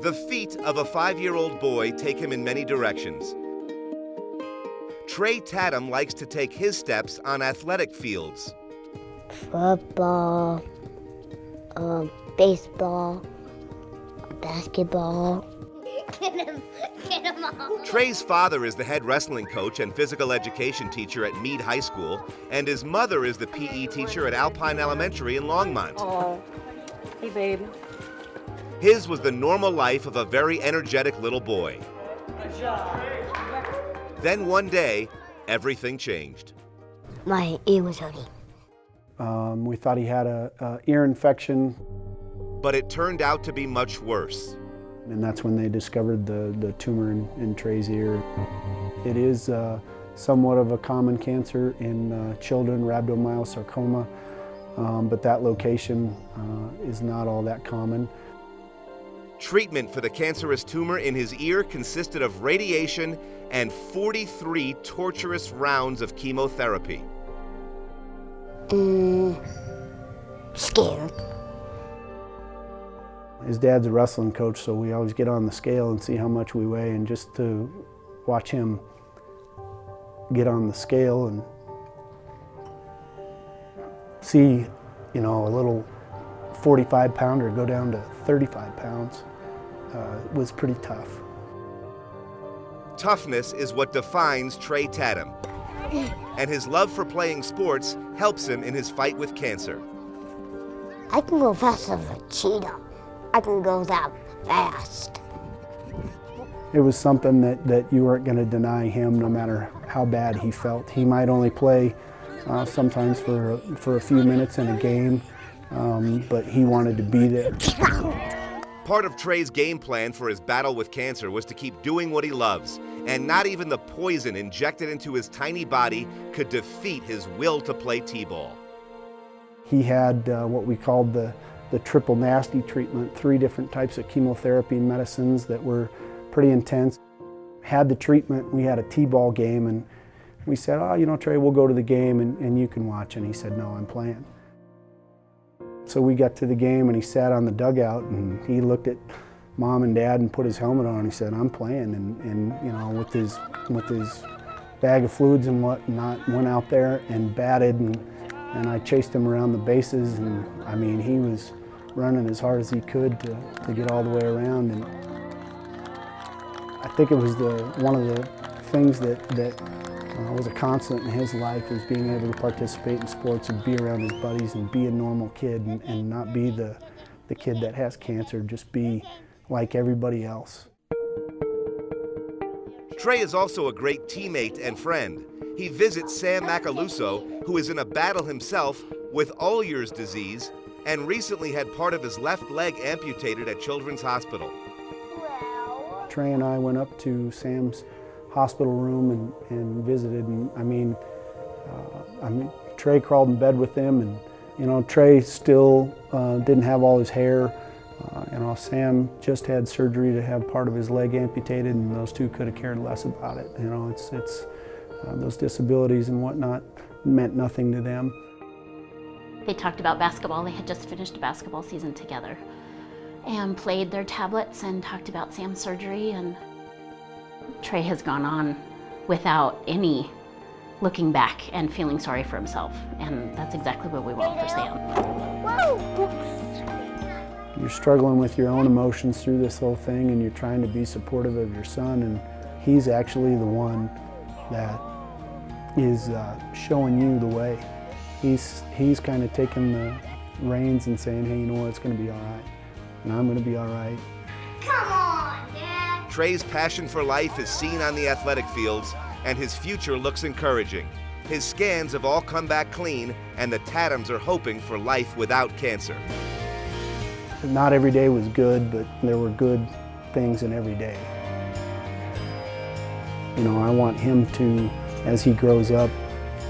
The feet of a 5-year-old boy take him in many directions. Trey Tatham likes to take his steps on athletic fields. Football, baseball, basketball. Get him all. Trey's father is the head wrestling coach and physical education teacher at Meade High School, and his mother is the PE teacher at Alpine Elementary in Longmont. Oh, hey babe. His was the normal life of a very energetic little boy. Good job. Then one day, everything changed. My ear was hurting. We thought he had a ear infection. But it turned out to be much worse. And that's when they discovered the tumor in Trey's ear. It is somewhat of a common cancer in children, rhabdomyosarcoma, but that location is not all that common. Treatment for the cancerous tumor in his ear consisted of radiation and 43 torturous rounds of chemotherapy. Scared. His dad's a wrestling coach, so we always get on the scale and see how much we weigh, and just to watch him get on the scale and see, you know, a little 45-pounder go down to 35 pounds was pretty tough. Toughness is what defines Trey Tatham, and his love for playing sports helps him in his fight with cancer. I can go faster than a cheetah. I can go that fast. It was something that you weren't going to deny him no matter how bad he felt. He might only play sometimes for a few minutes in a game, but he wanted to be there. Part of Trey's game plan for his battle with cancer was to keep doing what he loves, and not even the poison injected into his tiny body could defeat his will to play t-ball. He had what we called the triple nasty treatment, 3 different types of chemotherapy and medicines that were pretty intense. Had the treatment, we had a t-ball game, and we said, oh, you know, Trey, we'll go to the game and you can watch. And he said, no, I'm playing. So we got to the game and he sat on the dugout and he looked at Mom and Dad and put his helmet on. He said, I'm playing. And you know, with his bag of fluids and whatnot, went out there and batted, and I chased him around the bases, and I mean, he was running as hard as he could to get all the way around. And I think it was one of the things that was a constant in his life, is being able to participate in sports and be around his buddies and be a normal kid, and not be the kid that has cancer, just be like everybody else. Trey is also a great teammate and friend. He visits Sam Macaluso, who is in a battle himself with Ollier's disease, and recently had part of his left leg amputated at Children's Hospital. Trey and I went up to Sam's hospital room and visited, and I mean, Trey crawled in bed with him, and you know, Trey still didn't have all his hair. You know, Sam just had surgery to have part of his leg amputated, and those two could have cared less about it. You know, it's those disabilities and whatnot meant nothing to them. They talked about basketball. They had just finished a basketball season together and played their tablets and talked about Sam's surgery, and Trey has gone on without any looking back and feeling sorry for himself, and that's exactly what we want for Sam. You're struggling with your own emotions through this whole thing, and you're trying to be supportive of your son, and he's actually the one that is showing you the way. He's kind of taking the reins and saying, hey, you know what, it's going to be all right, and I'm going to be all right. Come on, Dad. Trey's passion for life is seen on the athletic fields, and his future looks encouraging. His scans have all come back clean, and the Tathams are hoping for life without cancer. Not every day was good, but there were good things in every day. You know, I want him to, as he grows up,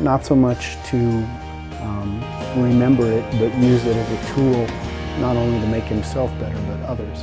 not so much to remember it, but use it as a tool, not only to make himself better, but others.